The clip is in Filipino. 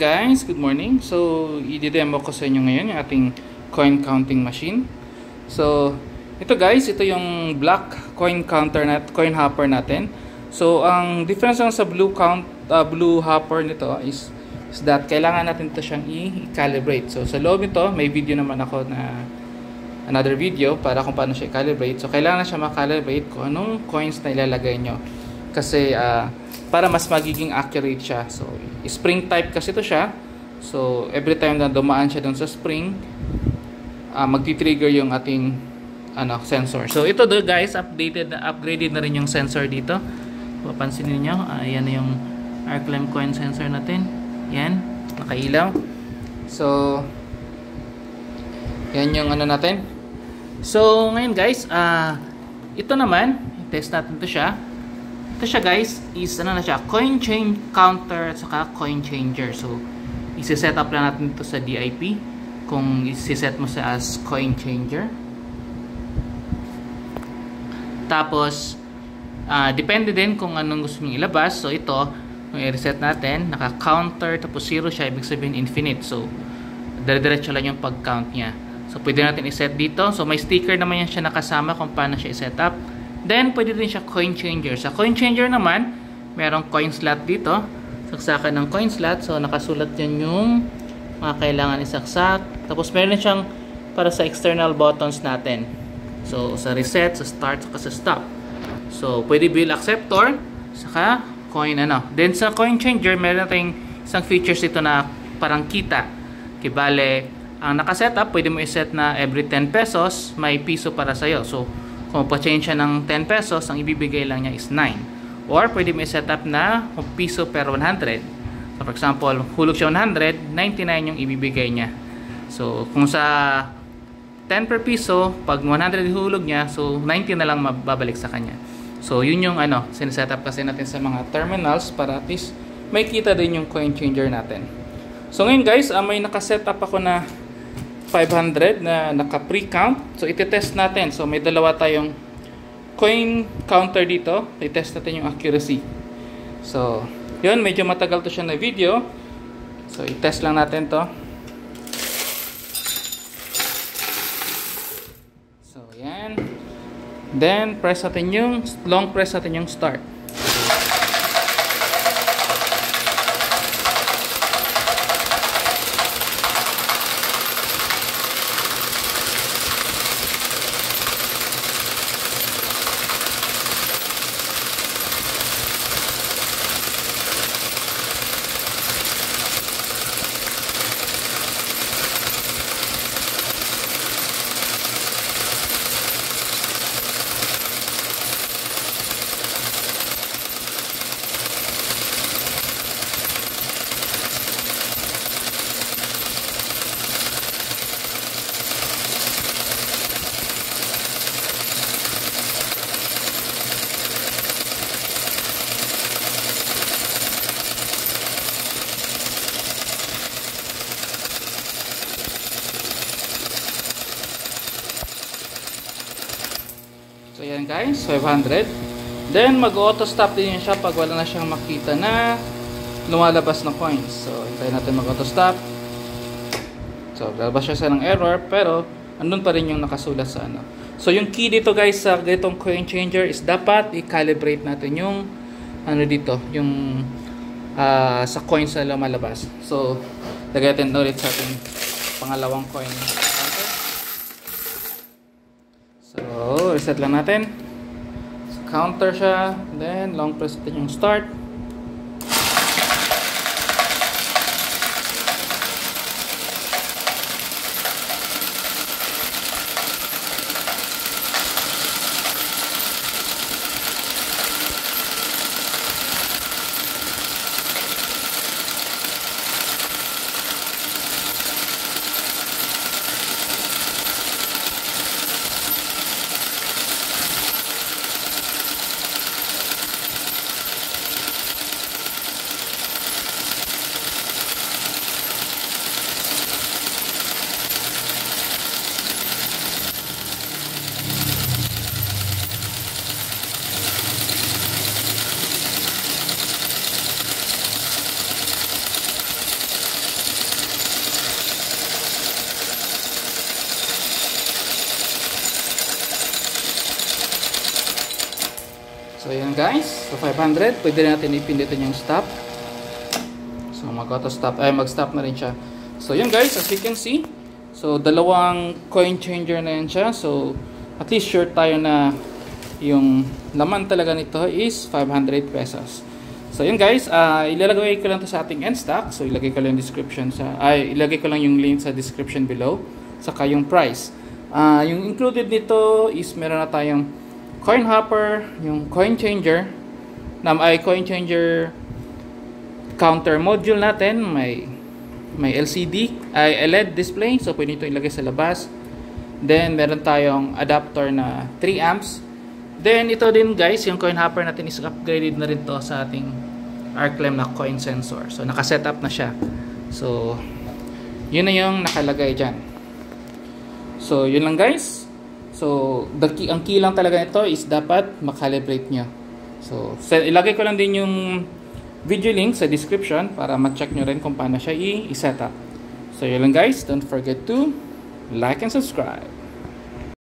guys, good morning. So, i-demo ko sa inyo ngayon yung ating coin counting machine. So, ito guys, ito yung black coin counter coin hopper natin. So, ang difference lang sa blue hopper nito is that kailangan natin ito siyang i-calibrate. So, sa loob nito, may video naman ako na another video para kung paano siya i-calibrate. So, kailangan na siya makalibrate kung anong coins na ilalagay nyo. Kasi, para mas magiging accurate siya. So, spring type kasi ito siya. So, every time na dumaan siya dun sa spring, magti-trigger yung ating sensor. So, ito guys, upgraded na rin yung sensor dito. Papansin niyo, ayan na yung Arclem coin sensor natin. Yan, nakailaw. So, yan yung natin. So, ngayon guys, ito naman, test natin to siya. Ito siya guys, is coin chain counter at saka coin changer. So, isi-set up lang natin ito sa DIP kung isi-set mo sa as coin changer. Tapos, depende din kung anong gusto nyo ilabas. So, ito, kung i-reset natin, naka-counter, tapos 0 siya, ibig sabihin infinite. So, dire-diretso lang yung pag-count niya. So, pwede natin i-set dito. So, may sticker naman yan siya nakasama kung paano siya i-set up. Then, pwede din siya coin changer. Sa coin changer naman, merong coin slot dito. Saksakan ng coin slot. So, nakasulat dyan yung mga kailangan isaksak. Tapos, meron siyang para sa external buttons natin. So, sa reset, sa start, saka sa stop. So, pwede bill acceptor, saka coin Then, sa coin changer, meron tayong isang features dito na parang kita. Kibale, ang nakasetup, pwede mo iset na every 10 pesos, may piso para sa'yo. So, kung pa-change siya ng 10 pesos, ang ibibigay lang niya is 9. Or, pwede mo i-set up na piso per 100. So, for example, hulog siya 100, 99 yung ibibigay niya. So, kung sa 10 per piso, pag 100 hulog niya, so 90 na lang mababalik sa kanya. So, yun yung sineset up kasi natin sa mga terminals para at least may kita din yung coin changer natin. So, ngayon guys, may nakaset up ako na 500 na naka-pre-count. So, iti-test natin. So, may dalawa tayong coin counter dito. I-test natin yung accuracy. So, yun. Medyo matagal to siya na video. So, i-test lang natin to. So, yan. Then, long press natin yung start. So yan guys, 500. Then mag-auto stop din siya pag wala na siyang makita na lumalabas na coins. So hintayin natin mag-auto stop. So lalabas siya ng error pero andun pa rin yung nakasulat sa So yung key dito guys sa ganitong coin changer is dapat i-calibrate natin yung dito, yung sa coins na lumalabas. So lagay natin ulit sa ating pangalawang coin counter. So, reset lang natin. So, counter siya. Then, long press natin yung start. Yan guys, so 500, pwede natin ipindutin yung stop. So mag-auto stop, ay mag-stop na rin siya. So yun guys, as you can see, so dalawang coin changer na yan siya. So at least sure tayo na yung laman talaga nito is 500 pesos. So yun guys, ilalagay ko lang to sa ating end stock. So ilagay ko lang yung description ilagay ko lang yung link sa description below, saka yung price. Yung included nito is meron na tayong coin hopper, yung coin changer, coin changer counter module natin, may LCD, LED display, so pwede ito ilagay sa labas. Then meron tayong adapter na 3 amps. Then ito din guys, yung coin hopper natin is upgraded na rin to sa ating Arclem na coin sensor. So naka-set up na siya. So yun na yung nakalagay dyan. So yun lang guys. So ang key lang talaga nito is dapat makalibrate nyo. So ilagay ko lang din yung video link sa description para ma-check nyo rin kung paano siya i-set up. So yun lang guys, don't forget to like and subscribe.